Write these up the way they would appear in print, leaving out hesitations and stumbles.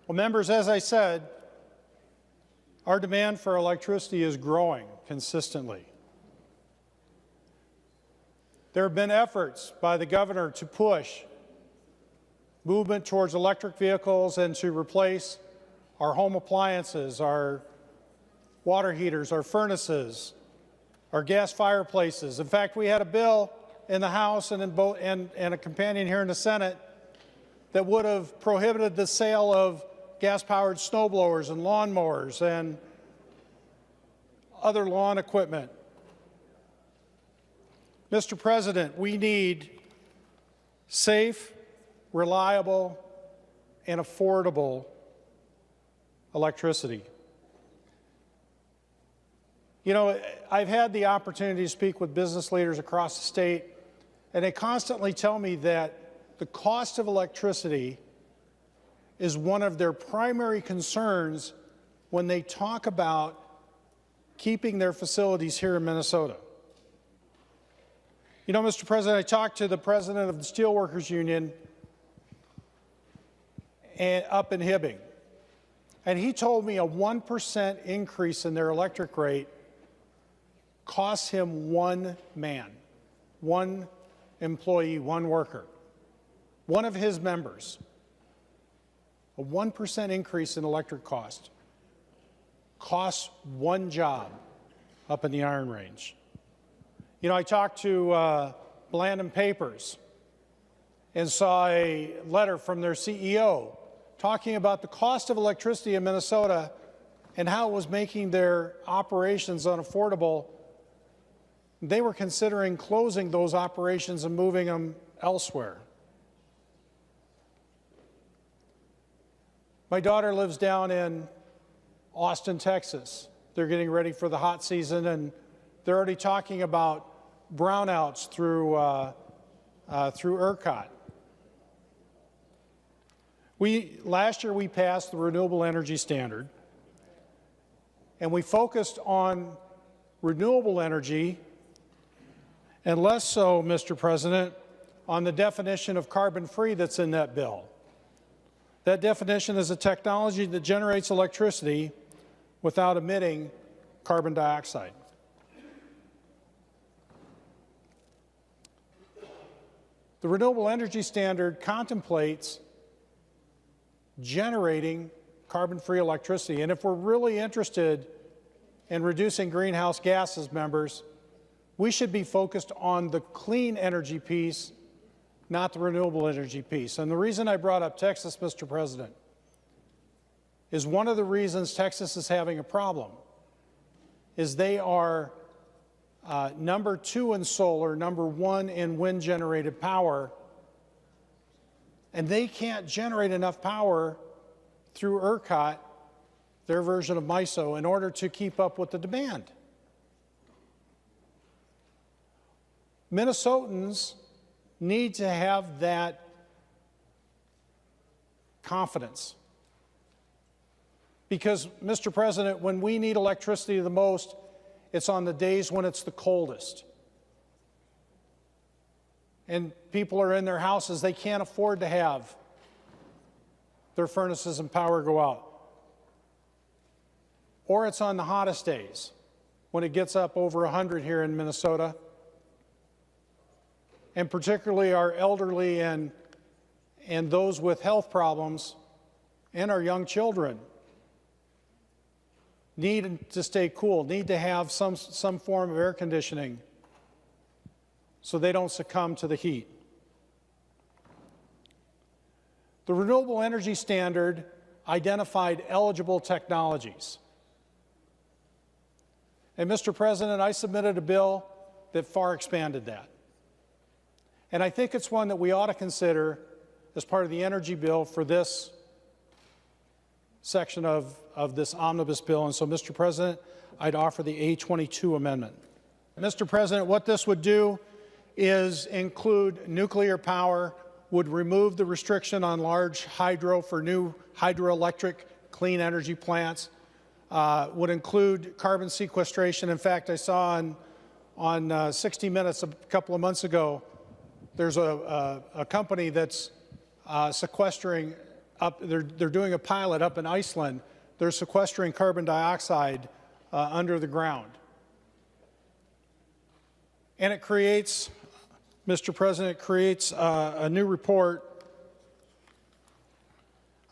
Well, members, as I said, our demand for electricity is growing consistently. There have been efforts by the governor to push movement towards electric vehicles and to replace our home appliances, our water heaters, our furnaces, our gas fireplaces. In fact, we had a bill in the House and a companion here in the Senate that would have prohibited the sale of gas-powered snow blowers and lawnmowers and other lawn equipment. Mr. President, we need safe, reliable, and affordable electricity. You know, I've had the opportunity to speak with business leaders across the state, and they constantly tell me that the cost of electricity is one of their primary concerns when they talk about keeping their facilities here in Minnesota. You know, Mr. President, I talked to the president of the Steelworkers Union up in Hibbing, and he told me a 1% increase in their electric rate costs him one man, one employee, one worker, one of his members. A 1% increase in electric cost costs one job up in the Iron Range. You know, I talked to Bland & Papers and saw a letter from their CEO talking about the cost of electricity in Minnesota and how it was making their operations unaffordable. They were considering closing those operations and moving them elsewhere. My daughter lives down in Austin, Texas. They're getting ready for the hot season, and they're already talking about brownouts through ERCOT. Last year we passed the renewable energy standard, and we focused on renewable energy and less so, Mr. President, on the definition of carbon-free that's in that bill. That definition is a technology that generates electricity without emitting carbon dioxide. The renewable energy standard contemplates generating carbon-free electricity. And if we're really interested in reducing greenhouse gases, members, we should be focused on the clean energy piece, not the renewable energy piece. And the reason I brought up Texas, Mr. President, is one of the reasons Texas is having a problem is they are number 2 in solar, number 1 in wind-generated power, and they can't generate enough power through ERCOT, their version of MISO, in order to keep up with the demand. Minnesotans need to have that confidence. Because, Mr. President, when we need electricity the most, it's on the days when it's the coldest. And people are in their houses, they can't afford to have their furnaces and power go out. Or it's on the hottest days, when it gets up over 100 here in Minnesota. And particularly our elderly and those with health problems and our young children need to stay cool, need to have some form of air conditioning so they don't succumb to the heat. The renewable energy standard identified eligible technologies. And Mr. President, I submitted a bill that far expanded that. And I think it's one that we ought to consider as part of the energy bill for this section of this omnibus bill. And so, Mr. President, I'd offer the A22 amendment. Mr. President, what this would do is include nuclear power, would remove the restriction on large hydro for new hydroelectric clean energy plants, would include carbon sequestration. In fact, I saw on 60 Minutes a couple of months ago, there's a company that's sequestering they're doing a pilot up in Iceland. They're sequestering carbon dioxide under the ground. And it creates, Mr. President, creates a new report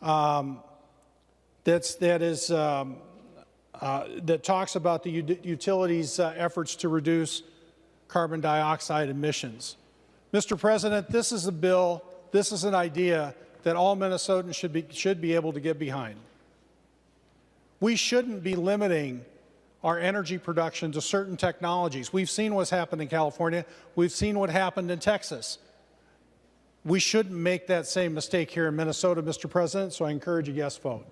that talks about the utilities' efforts to reduce carbon dioxide emissions. Mr. President, this is a bill, this is an idea that all Minnesotans should be able to get behind. We shouldn't be limiting our energy production to certain technologies. We've seen what's happened in California. We've seen what happened in Texas. We shouldn't make that same mistake here in Minnesota, Mr. President, so I encourage a yes vote.